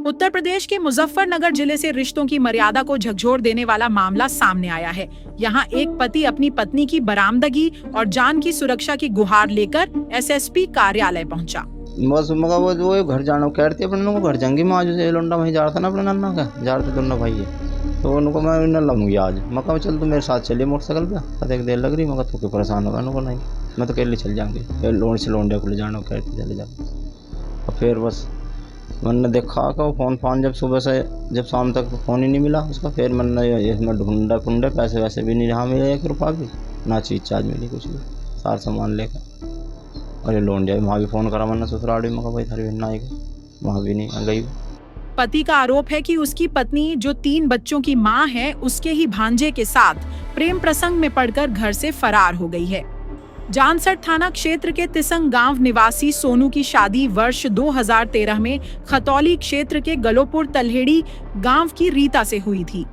उत्तर प्रदेश के मुजफ्फरनगर जिले से रिश्तों की मर्यादा को झकझोर देने वाला मामला सामने आया है। यहाँ एक पति अपनी पत्नी की बरामदगी और जान की सुरक्षा की गुहार लेकर एसएसपी कार्यालय पहुंचा। बस मगा वो घर जाना कह रही थी अपने को घर जाएंगे। मैं आज लोंडा वहीं जा रहा था ना अपने नन्ना का जा रहे थे दोनों भाई है। तो उनको मैं न लूँगी आज मका चल तू मेरे साथ चलिए मोटरसाइकिल पे देख देर लग रही मगा तो परेशान होगा उनको नहीं मैं तो अकेले चल जाऊँगी लोन से लोंडे को ले जाना कह रही चले जाऊँगी। और फिर बस मैंने देखा कि फ़ोन जब सुबह से जब शाम तक फ़ोन ही नहीं मिला उसका। फिर मैंने इसमें ढूंढा पैसे वैसे भी नहीं रहा मिले 1 रुपया भी ना चीज़ चार्ज मिली कुछ भी सारा सामान लेकर। और ये लोन जाए वहाँ भी फ़ोन करा मैंने ससुराल में भाई थारी बहन आएगी वहाँ भी नहीं गई। पति का आरोप है कि उसकी पत्नी जो 3 बच्चों की मां है उसके ही भांजे के साथ प्रेम प्रसंग में पड़कर घर से फरार हो गई है। जानसठ थाना क्षेत्र के तिसंग गांव निवासी सोनू की शादी वर्ष 2013 में खतौली क्षेत्र के गलोपुर तलहेड़ी गांव की रीता से हुई थी।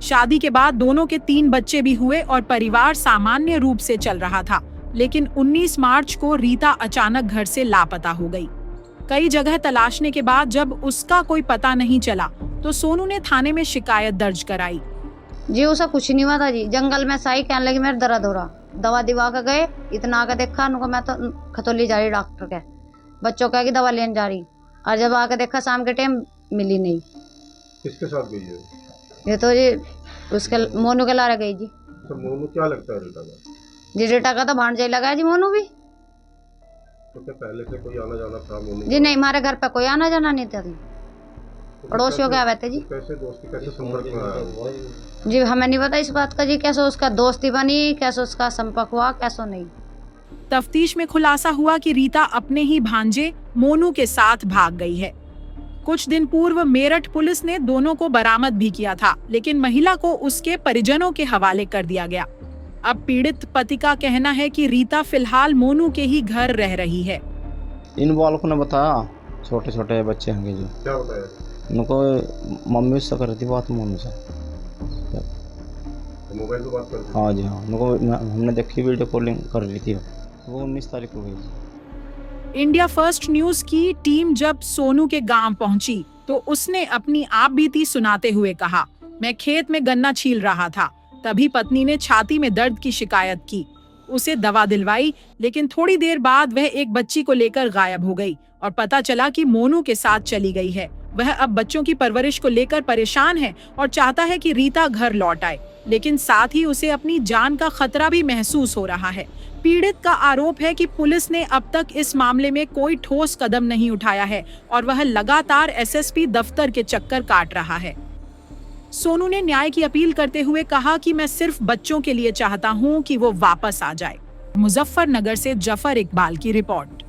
शादी के बाद दोनों के 3 बच्चे भी हुए और परिवार सामान्य रूप से चल रहा था, लेकिन 19 मार्च को रीता अचानक घर से लापता हो गई। कई जगह तलाशने के बाद जब उसका कोई पता नहीं चला तो सोनू ने थाने में शिकायत दर्ज कराई। जी उसका कुछ नहीं हुआ था जी। जंगल में साई कहने लगी मेरे दर्द हो रहा, दवा दिवा कर गए इतना आके देखा उनको मैं तो खतौली जा रही डॉक्टर के बच्चों का की दवा लेने जा रही। और जब आके देखा शाम के टाइम मिली नहीं। किसके साथ गई है? ये तो जी उसके मोनू के लारे गई जी। तो मोनू क्या लगता है रीटा का? जी रीटा का तो भांजा ही लगा है जी मोनू भी। तो क्या पहले से कोई आना जाना था मोनू? जी नहीं हमारे घर पे कोई आना जाना नहीं था जी। पड़ोसियों के आवे थे जी। कैसे दोस्ती कैसे संपर्क में आया? जी हमें नहीं पता इस बात का जी कैसे उसका दोस्ती बनी कैसे उसका संपर्क हुआ कैसे नहीं। तफ्तीश में खुलासा हुआ कि रीता अपने ही भांजे मोनू के साथ भाग गई है। कुछ दिन पूर्व मेरठ पुलिस ने दोनों को बरामद भी किया था, लेकिन महिला को उसके परिजनों के हवाले कर दिया गया। अब पीड़ित पति का कहना है कि रीता फिलहाल मोनू के ही घर रह रही है। इन बालकों ने बताया छोटे छोटे बच्चे होंगे जो क्या बताया? उनको मम्मी उससे कर रही थी बात मोनू से। तो मोबाइल पे बात कर रही थी? हाँ जी हाँ उनको हमने देखी वीडियो कॉलिंग कर रही थी वो 19 तारीख को हुई। इंडिया फर्स्ट न्यूज की टीम जब सोनू के गांव पहुंची तो उसने अपनी आपबीती सुनाते हुए कहा, मैं खेत में गन्ना छील रहा था, तभी पत्नी ने छाती में दर्द की शिकायत की। उसे दवा दिलवाई, लेकिन थोड़ी देर बाद वह एक बच्ची को लेकर गायब हो गई और पता चला कि मोनू के साथ चली गई है। वह अब बच्चों की परवरिश को लेकर परेशान है और चाहता है कि रीता घर लौट आए, लेकिन साथ ही उसे अपनी जान का खतरा भी महसूस हो रहा है। पीड़ित का आरोप है कि पुलिस ने अब तक इस मामले में कोई ठोस कदम नहीं उठाया है और वह लगातार एसएसपी दफ्तर के चक्कर काट रहा है। सोनू ने न्याय की अपील करते हुए कहा कि मैं सिर्फ बच्चों के लिए चाहता हूं कि वो वापस आ जाए। मुजफ्फरनगर से जफर इकबाल की रिपोर्ट।